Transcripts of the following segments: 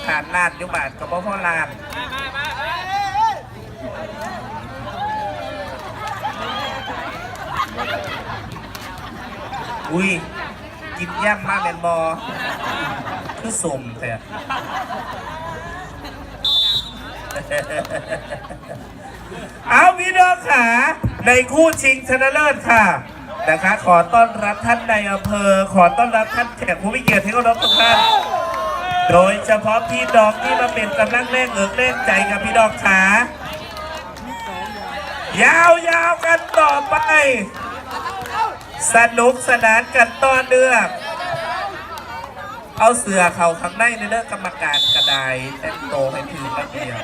ฐานลาดยุบาทกับพ่อลาดอุ้ยกินย่างมากเป็นบอคือสมแต่เอาพี่น้องขาในคู่ชิงชนะเลิศค่ะนะคะขอต้อนรับท่านในอำเภอขอต้อนรับท่านแขกผู้มีเกียรติที่เคารพทุกท่านโดยเฉพาะพี่น้องที่มาเป็นกำลังแรงเอิกแรงใจกับพี่น้องขายาวๆกันต่อไปสนุกสนานกันต่อเนื่องเอาเสือเข่าข้างในในเรื่องกรรมการกระไดแต่งโตให้ถือระเบียบ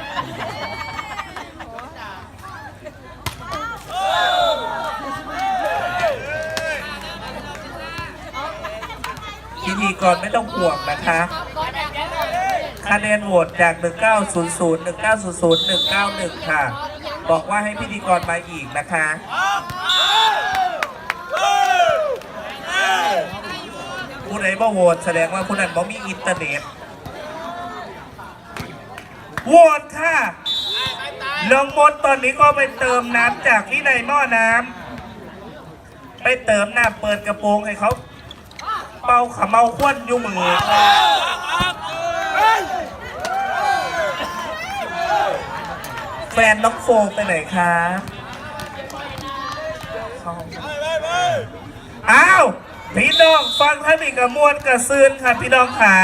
พิธีกรไม่ต้องห่วงนะคะคะแนนโหวตจาก1900 1900 191ค่ะบอกว่าให้พิธีกรมาอีกนะคะผู้ใดบ่โหวตแสดงว่าผู้นั้นบ่มีอินเทอร์เน็ตโหวตค่ะน้องมดตอนนี้ก็ไปเติมน้ำจากที่ในหม้อน้ำไปเติมน้ำเปิดกระโปรงให้เขาเป่าขมเมาควนอยู่มือแฟนน้องโฟมไปไหนคะอ้าวพี่น้องฟังท่านอีกกระมวลกระซืนค่ะพี่น้องขา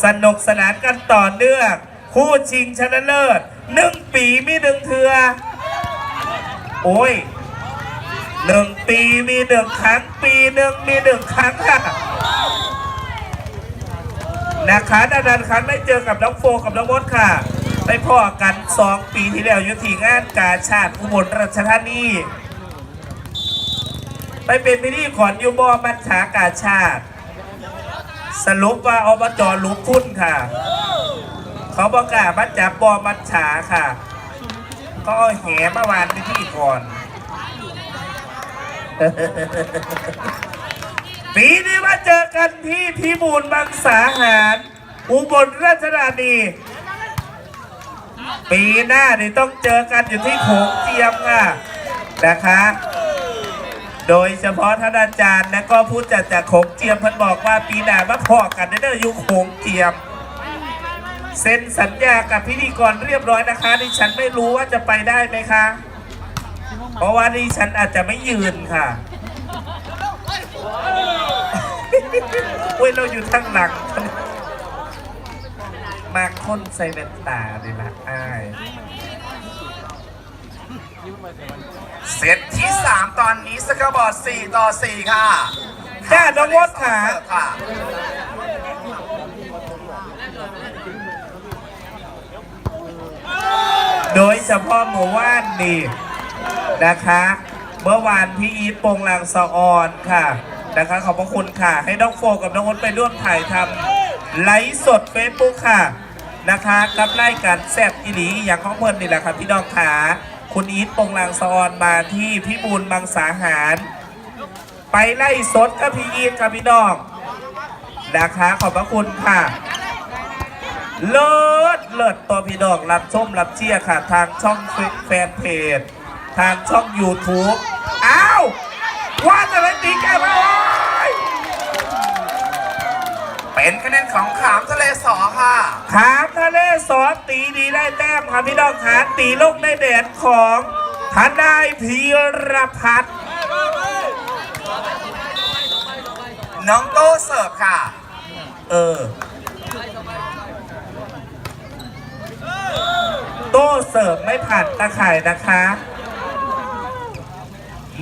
สนุกสนานกันต่อเนื่องคู่ชิงชนะเลิศ1 ปีมี1 เทือโอ้ย1 ปีมี1 ครั้งปีหนึ่งมี1 ครั้งค่ะนะคะดันครั้งได้เจอกับน้องโฟกับน้องมดค่ะไปพ่อกัน2 ปีที่แล้วอยู่ที่งานกาชาดอุบลราชธานีไปเป็นพิธีขอนยูบอมัชฉากาชาติสรุปว่าอบจ.ลุกพุ่นค่ะเขาบอกว่ามัดจับบอมัชฉาค่ะก็แห่เมื่อวานพิธีก่อนปีนี้มาเจอกันที่พิบูลมังสาหารอุบลราชธานีปีหน้านี่ต้องเจอกันอยู่ที่โขงเจียมค่ะนะคะโดยเฉพาะท่านอาจารย์และก็ผู้จัดจากโขงเจียมเพิ่นบอกว่าปีหน้ามาพอกันได้อยู่โขงเจียมเซ็นสัญญากับพิธีกรเรียบร้อยนะคะดิฉันไม่รู้ว่าจะไปได้ไหมคะเพราะว่าดิฉันอาจจะไม่ยืนค่ะเว้ยเราอยู่ข้างหลังมาค้นใส่แว่นตาเลยนะอ้ายเซตที่ 3 ตอนนี้สกอร์บอร์ด4-4ค่ะจ้าน้องมดค่ะโดยเฉพาะหมู่ว่านนี่นะคะเมื่อวานพี่อีทโปงลางสะออนค่ะนะคะขอบพระคุณค่ะให้น้องโฟกับน้องมดไปร่วมถ่ายทำไลฟ์สดเฟซบุ๊กค่ะนะคะกับรายการแซ่บอีหลีอย่างของเพื่อนนี่แหละครับพี่น้องขาคุณอีทโปงลางสะออนมาที่พิบูลมังสาหารไปไล่สดกับพี่อีทกับพี่น้องนะคะขอบพระคุณค่ะเลิศตัวพี่น้องรับชมรับเชียร์ค่ะทางช่องแฟนเพจทางช่อง YouTube อ้าวว่าจะเป็นตีแกมาเป็นคะแนนของขามทะเลสอค่ะขามทะเลสอตีดีได้แต้มค่ะพี่น้องขาตีลูกในแดนของทนายพีรพัฒน์น้องโต้เสิร์ฟค่ะโต้เสิร์ฟไม่ผ่านตะข่ายนะคะ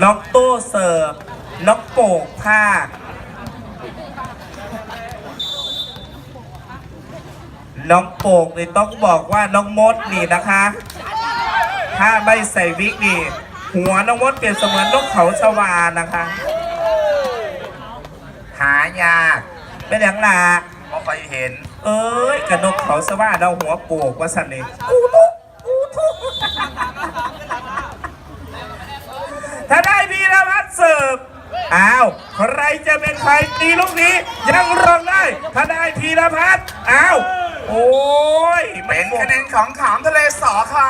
น้องโต้เสิร์ฟน้องโป่งภาคน้องโป่งนี่ต้องบอกว่าน้องมดนี่นะคะถ้าไม่ใส่วิกนี่หัวน้องมดเปลี่ยนเสมือนนกเขาชวานะคะหายากไม่อย่างหนาไม่ค่อยเห็นกระนกเขาชวาเราหัวโป่งว่าสันนี่ถ้าได้พีรพัฒน์เสิร์ฟอ้าวใครจะเป็นใครตีลูกนี้ยังรองได้ถ้าได้พีรพัฒน์อ้าวโอ้ คะแนนของขามทะเลสอค่ะ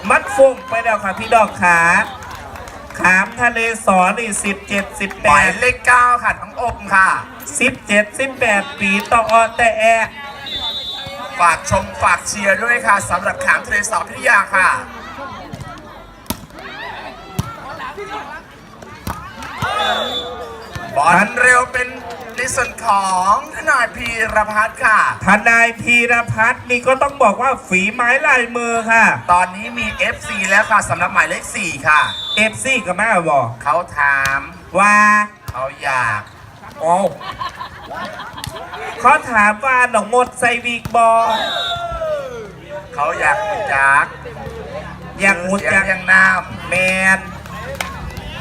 มัดฟงไปแล้วค่ะพี่ดอกขาขามทะเลสอนี่17 หมายเลข 9 ค่ะน้องอมค่ะ 18ปีต่ออแต่แอ ฝากชมฝากเชียร์ด้วยค่ะสำหรับขามทะเลสอพิทยาค่ะบอลเร็วเป็นในส่วนของทนายพีรพัฒน์ค่ะ ทนายพีรพัฒน์นี่ก็ต้องบอกว่าฝีไม้ลายมือค่ะ ตอนนี้มี FC แล้วค่ะสำหรับหมายเลข 4 ค่ะ FC กับแม่บอก เขาถาม ว่า เขาอยาก โอ้เขาถามว่าหนองมดใส่วีกบอ เขาอยากจัก อยากมุด เสีย อง ยาก ยังน้ แมน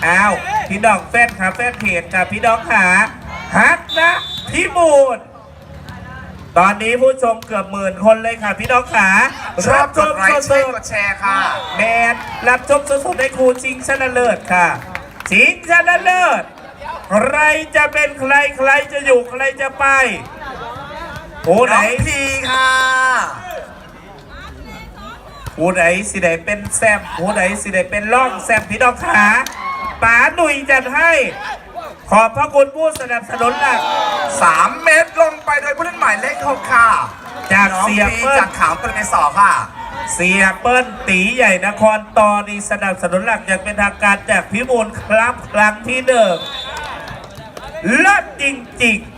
อ้าวพี่น้องแฟนค่ะแฟนเพจค่ะพี่น้องขาฮักนะพี่บูดตอนนี้ผู้ชมเกือบ10,000 คนเลยค่ะพี่น้องขา ำชอบกดไลค์ ส ช่วย ด กดแชร์ค่ะ แมนรับชมสดๆในครูชิงชนะเลิศค่ะชิงชนะเลิศใครจะเป็นใครใครจะอยู่ใครจะไปผู้ไหน น้องพีค่ะ ผู้ไหนสิได้เป็นแซมผู้ไหนสิได้เป็นร่องแซมพี่น้องขาป๋าหนุ่ยจัดให้ ขอบพระคุณผู้สนับสนุนหลัก 3 เมตรลงไปโดยผู้เล่นหมายเลข 6 ค่ะ จาก น้อง เสีย พี เปิ้ล จากขามทะเลสอค่ะ เสียเปิ้ลตีใหญ่นครตอนนี้สนับสนุนหลักอย่างเป็นทางการจากพิบูลครับครั้งที่1เลิศจริงๆ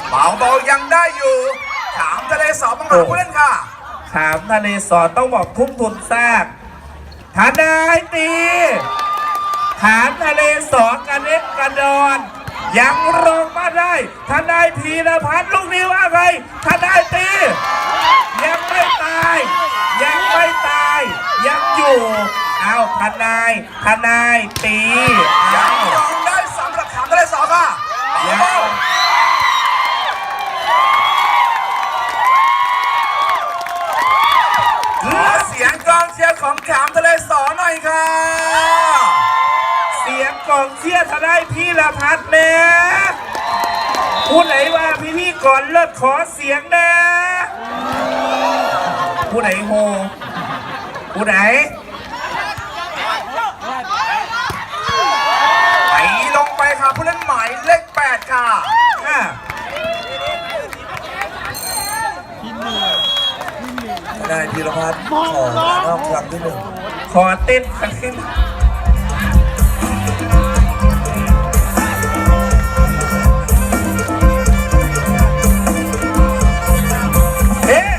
เบาๆยังได้อยู่ขามทะเลสอบังหาผู้เล่นค่ะ ขามทะเลสอต้องบอกทุ่มทุนสร้างทนายตีขามทะเลสอกันเล็กกระดอนยังลงมาได้ทนายพีรพัฒน์ลูกนี้ว่าไงทนายตียังไม่ตายยังไม่ตายยังอยู่เอาทนายตี ยั เอา งยอมได้สำหรับขามทะเลสอค่ะ ยัง เบาๆขอเสียงกองเชียร์ของขามทะเลสอหน่อยค่ะ เสียงกองเชียร์ทนายพีรพัฒน์แน่ผู้ไหนว่าพี่ก่อนเลิศขอเสียงแน่ผู้ไหนโฮผู้ไหน ไหลลงไปค่ะผู้เล่นหมายเลข 8 ค่ะ ค่ะ ได้พีรพัฒน์ขอรอบครั้งที่ ขอเต้นครั้งที่เอ๊ะ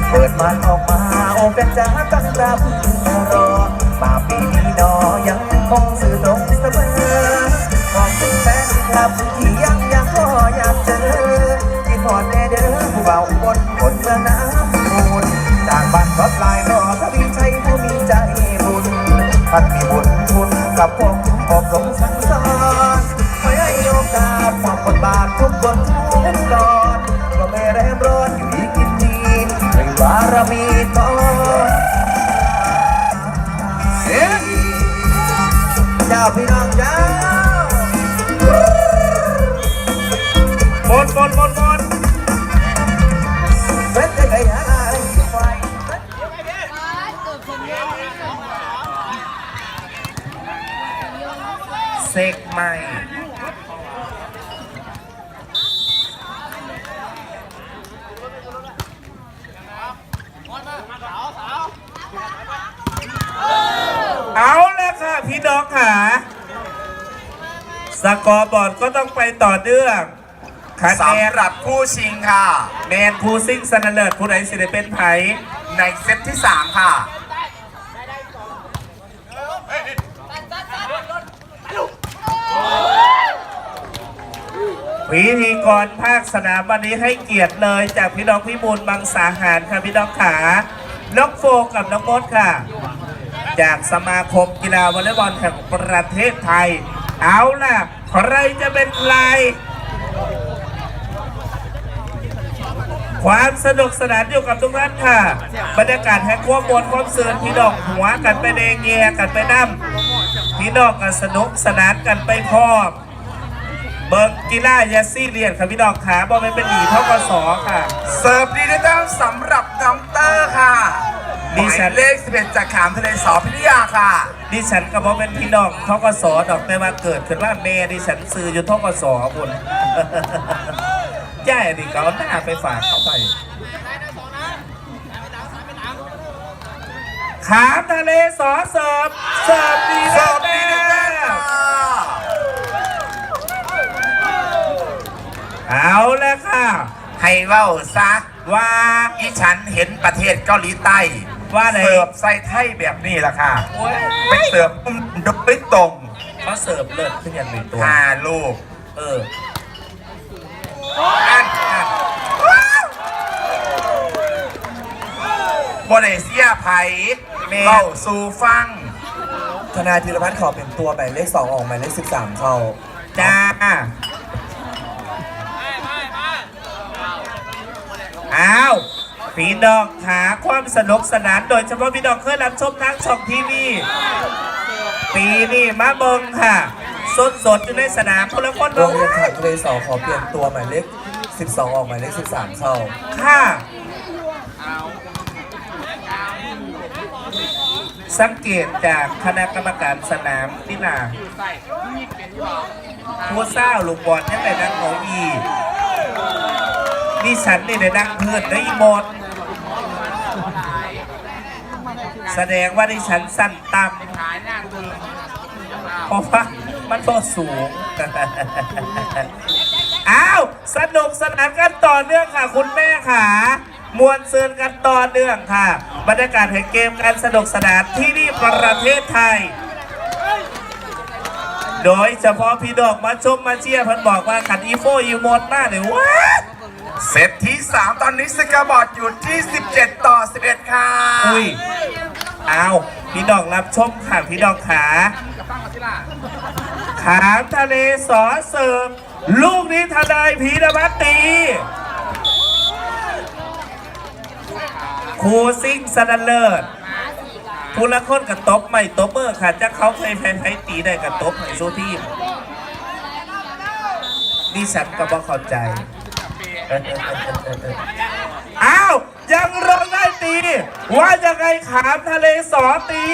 เปิดมันออกมาโอ้เป็นจ้าตั้งตาพึ่งรอมาปีนี้นอยังคงสื่อตรงเสมอขอบคุณแฟนคลับที่ยังรออยากเจอที่พอดแน่เด้อผู้เบาบนคนเมืองน้ำมูลจากบ้านรถลายรอทวีชัยผู้มีใจบุญท่านมีบุญคุณกับผมอบรมสั่งสอนไม่ให้โอกาสมอบบทบาททุกบททุกตอนก็ไม่แรมร้อนอยู่อีกกินดีไม่บารมีต่อเจ้าพี่น้องเจ้า หมด เว้นจะไกลหาอะไรไฟ เสกใหม่เอาแล้วค่ะพี่น้องค่ะสกอร์บอร์ดก็ต้องไปต่อเนื่องคะแนน สำหรับคู่ชิงค่ะ แมนผู้ซิ่งสนันเลิศผู้ใดสิได้เป็นไผ ในเซตที่ 3 ค่ะ พิธีกรภาคสนามวันนี้ให้เกียรติเลยจากพี่น้องพิบูลมังสาหารค่ะพี่น้องขาน้องโฟกับน้องมดค่ะ จากสมาคมกีฬาวอลเลย์บอลแห่งประเทศไทย เอาล่ะใครจะเป็นใคร ความสนุกสนานอยู่กับทุกท่านค่ะบรรยากาศแห่งความมวลความเสื่อมพี่น้องหัวกันไปแดงแย่กันไปน้ำพี่น้องกันสนุกสนานกันไปพร้อม เบิร์กีฬายาซี่เรียนค่ะพี่น้องขาบอลเป็นหนีทกศค่ะ เสิร์ฟดีดิจิตอลสำหรับน้องเตอร์ค่ะห ดิ มาย ฉัน เลข11จากขามทะเลสอพิทยาค่ะ ดิฉันก็บอเป็นพี่น้องทกศดอกแต่ว่าเกิดขึ้นว่าเมดิฉันซื้ออยู่ทกศบุญ ย่ายดิเขาหน้าไปฝากเขาไปขามทะเลสอเสิร์ฟดี เสิร์ฟดี แน่ ดิจิตอลค่ะ เอาแล้วค่ะ ให้เว้าซะ ว่า อีฉันเห็นประเทศเกาหลีใต้ ว่าไหน เสิร์ฟใส่ไทยแบบนี้ล่ะค่ะ โอ้ย เป็นเสิร์ฟโดยตรง เขาเสิร์ฟเลิศขึ้นอย่างหนึ่งตัว 5 ลูก เออ อันโบเนเซียไผ่เล่าสู่ฟัง ธนาธีรพัฒน์ขอเป็นตัวหมายเลข 2 ออกหมายเลข 13 เข้า จ้าอ้าวพี่น้องหาความสนุกสนานโดยเฉพาะพี่น้องเคยรับชมทางช่องทีวีปีนี้มาเบิงค่ะ สดอยู่ในสนามคนละคน โรงเรียนขามทะเลสอขอเปลี่ยนตัวหมายเลข 12 ออกหมายเลข 13 เข้า ค่ะ สังเกตจากคณะกรรมการสนามที่นาผู้เศร้าลูกบอลยังได้นั่งหัวอีนี่ฉันนี่ได้นั่งเพื่อนได้อีหมด แสดงว่าดิฉันสั้นต่ำเพราะว่ามันโตสูง อ้าวสนุกสนานกันต่อเนื่องค่ะคุณแม่ค่ะ มวลซืนกันต่อเนื่องค่ะ บรรยากาศแห่งเกมการสนุกสนานที่นี่ประเทศไทย โดยเฉพาะพี่ดอกมาชมมาเชียร์เพันบอกว่าขันอีโฟอยู่หมดมากเลยว้า เซตที่ 3 ตอนนี้สกอร์บอร์ดอยู่ที่ 17-11 ค่ะ อุ้ยอ้าวพี่ดอกรับชมค่ะพี่ดอกขาขามทะเลสอเสริมลูกนี้ทนายพีรพัฒน์ตีครูซิ่งสนันเลิศผู้ละคนกับตบไม่ตบเบอร์ค่ะจะเขาเคยแพ้ตีได้กับตบไม่สู้ทีมดิฉันก็บอกเข้าใจ อ้าวยังร้องได้ตี ว่ายังไงขามทะเลสอตี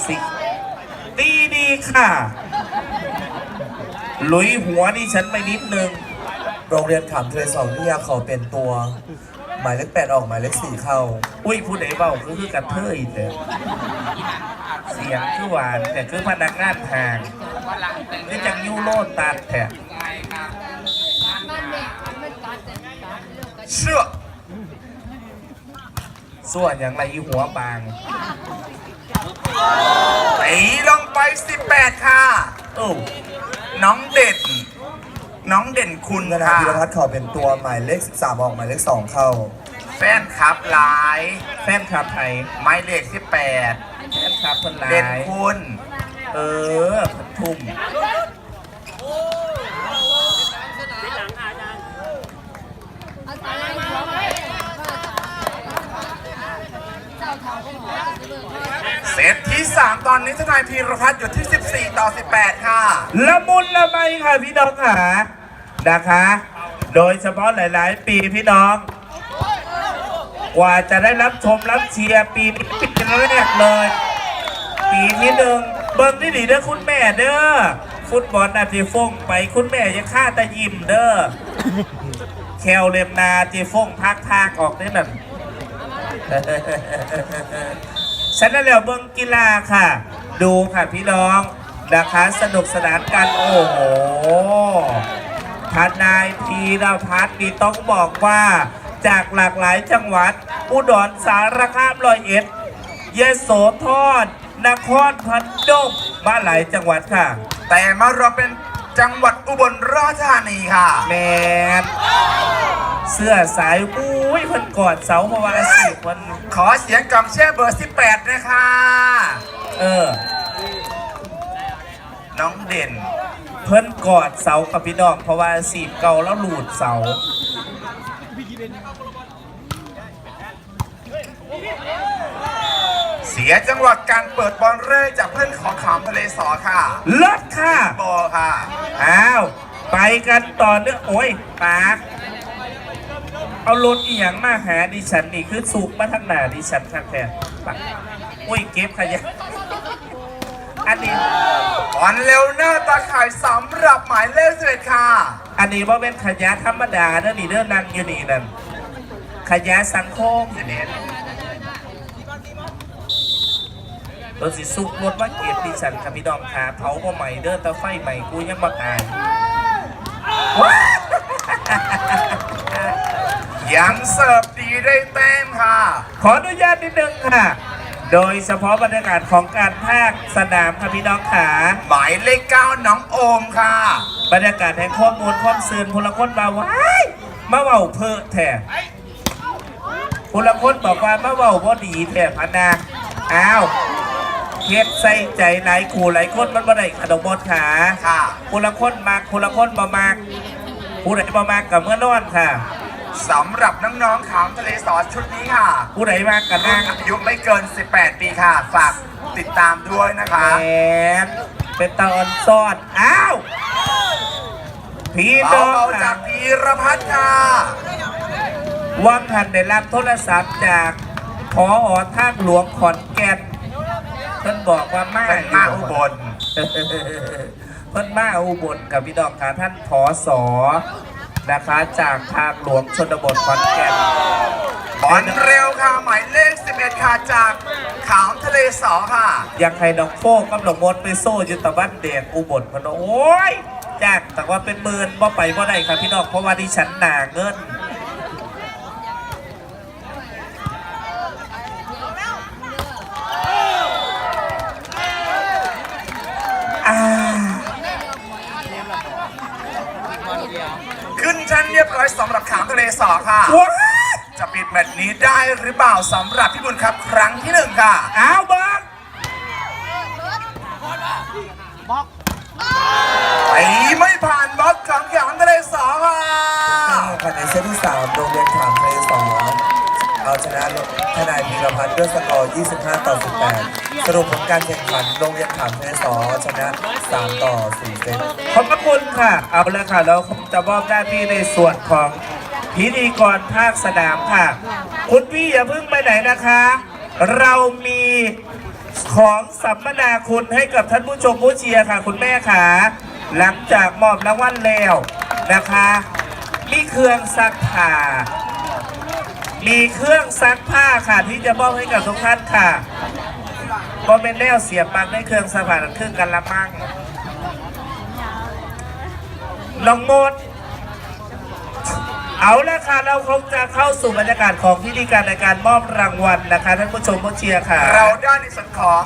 สิตีดีค่ะ หลุยหัวนี่ฉันไปนิดนึง โรงเรียนขามทะเลสอวิทยาขอเป็นตัวหมายเลข 8 ออกหมายเลข 4 เข้า อุ้ยผู้ใดเบาคือกระเทยแต่เสียงคือหวานแต่คือพนักงานห่างนี่จังยูโรตัดแท้ เชื่อ ส่วนอย่างไรอีหัวบาง ตีลงไป 18 ค่ะ โอ้ น้องเด่น น้องเด่นคุณ ธนา ค่ะ ธีรพัฒน์ขอเป็นตัวหมายเลข 13 ออกหมายเลข 2 เข้า แฟนคลับหลาย แฟนคลับไทย หมายเลข แฟนคลับคนหลา 18 เด่น ย คุณ เออพันทุ่ม เซตที่ 3 ตอนนี้ทนายพีรพัฒน์อยู่ที่ 14-18 ค่ะ ละมุนละไมค่ะพี่น้องค่ะนะคะ โดยเฉพาะหลาย ๆ ปีพี่น้อง กว่าจะได้รับชมรับเชียร์ปีนี้เป็นแรกเลย ปีที่หนึ่งเบิ้งที่ดีเด้อคุณแม่เด้อฟุตบอลนาจีฟงไปคุณแม่ยังฆ่าตะยิมเด้อแคลเลมนาจีฟงพากออกได้แบบ ฉันนั่นแหละเบิ้งกีฬาค่ะ ดูค่ะพี่น้องนะคะสนุกสนานกันโอ้โหทนายพีรพัฒน์นี่ต้องบอกว่าจากหลากหลายจังหวัดอุดรสารคามร้อยเอ็ดยโสธรนครพนมมาหลายจังหวัดค่ะ แต่มารวมเป็นจังหวัดอุบลราชธานีค่ะ แมนเสื้อสายอุ้ยเพิ่นกอดเสาเพราะว่าอาชีพมัน ขอเสียงกำเชียร์เบอร์ 18 นะคะ เออ น้องเด่น เพิ่นกอดเสากับพี่น้องเพราะว่าสีบเก่าแล้วหลุดเสา เสียจังหวะการเปิดบอลเร่จากเพื่อนของ ะเลสอค่ะ เลิศค่ะ โบค่ะ อ้าวไปกันต่อเนื่องโอ้ยปากเอารถอีหยังมาหาดิฉันนี่คือสูบมาทางหน้าดิฉันข้างแทนปากโอ้ยเก็บขยะอันนี้ อ่อนเร็วเนอร์ตาข่ายสำหรับหมายเลข11ค่ะ อันนี้ว่าเป็นขยะธรรมดาเด้อนี่เด้อนั่งอยู่นี่นั่นขยะสังคมเนี่ยตัวสิสุกรถว่าเกียรติฉันค่ะพี่ดอมขาเผาบ่ใหม่เด้อแต่ไฟใหม่กูยังบ่ตายว้า ยังเสิร์ฟดีได้แต้มค่ะ ขออนุญาตนิดนึงค่ะ โดยเฉพาะบรรยากาศของการภาคสนามค่ะพี่น้องขา หมายเลข9น้องโอมค่ะ บรรยากาศแห่งข้อมูลความซื่นพลคนมาว้ายมาเว้าเพ้อแท้พลคนบอกว่ามาเว้าบ่ดีแท้พะนาอ้าวเฮ็ดใส่ใจหลายคู่หลายคนมันบ่ได้ขนมบดขา ค่ะ คนละคนมากคนละคนบ่มากผู้ใดบ่มากกับเมื่อนอนค่ะ สำหรับน้องๆขามทะเลสอชุดนี้ค่ะ ผู้ใดมากกับนั่ง อายุไม่เกิน 18 ปีค่ะ ฝากติดตามด้วยนะคะ แหมเป็นตาออนซ่อนอ้าวพี่น้อง เบาๆจากพีรพัฒน์ค่ะ วังหันได้รับโทรศัพท์จากผอทางหลวงขอนแก่นเพิ่นบอกว่ามา เป็นมาอุบล เพิ่นมาอุบลกับพี่น้องค่ะท่านผอสอนะคะจากทางหลวงชนบทขอนแก่น บอลเร็วค่ะ หมายเลข 11 ค่ะ จากขามทะเลสอค่ะ อยากให้น้องโฟกับน้องมดไปโซ่อยุตะวันเดกอุบลพนโอ้ยจ้างแต่ว่าเป็นหมื่นบ่ไปบ่ได้ครับพี่น้องเพราะว่าดิฉันหนาเงินขึ้นชั้นเรียบร้อยสำหรับขามทะเลสอค่ะ ว้า จะปิดแมตช์นี้ได้หรือเปล่าสำหรับพี่บุญครับครั้งที่ 1 ค่ะ อ้าวบัก ไปไม่ผ่านบล็อกของขามทะเลสอค่ะ ค่ะในเซตที่ 3 โรงเรียนขามทะเลสอเอาชนะทนายพีรพัฒน์ด้วยสกอร์ 25-18 สรุปผลการแข่งขันโรงเรียนขามทะเลสอชนะ 3-4 เซต ขอบพระคุณค่ะ เอาละค่ะเราคงจะมอบหน้าที่ในส่วนของพิธีกรภาคสนามค่ะ คุณพี่อย่าเพิ่งไปไหนนะคะ เรามีของสัมมนาคุณให้กับท่านผู้ชมผู้เชียร์ค่ะ คุณแม่ค่ะหลังจากมอบรางวัลแล้วนะคะมีเครื่องซักผ้ามีเครื่องซักผ้าค่ะที่จะมอบให้กับทุกท่านค่ะก็เป็นแนวเสียบปลั๊กในเครื่องซักผ้าเครื่องกันละมั่งน้องมดเอาละค่ะเราคงจะเข้าสู่บรรยากาศของพิธีการในการมอบรางวัลนะคะท่านผู้ชมผู้เชียร์ค่ะ เราได้ในส่วนของ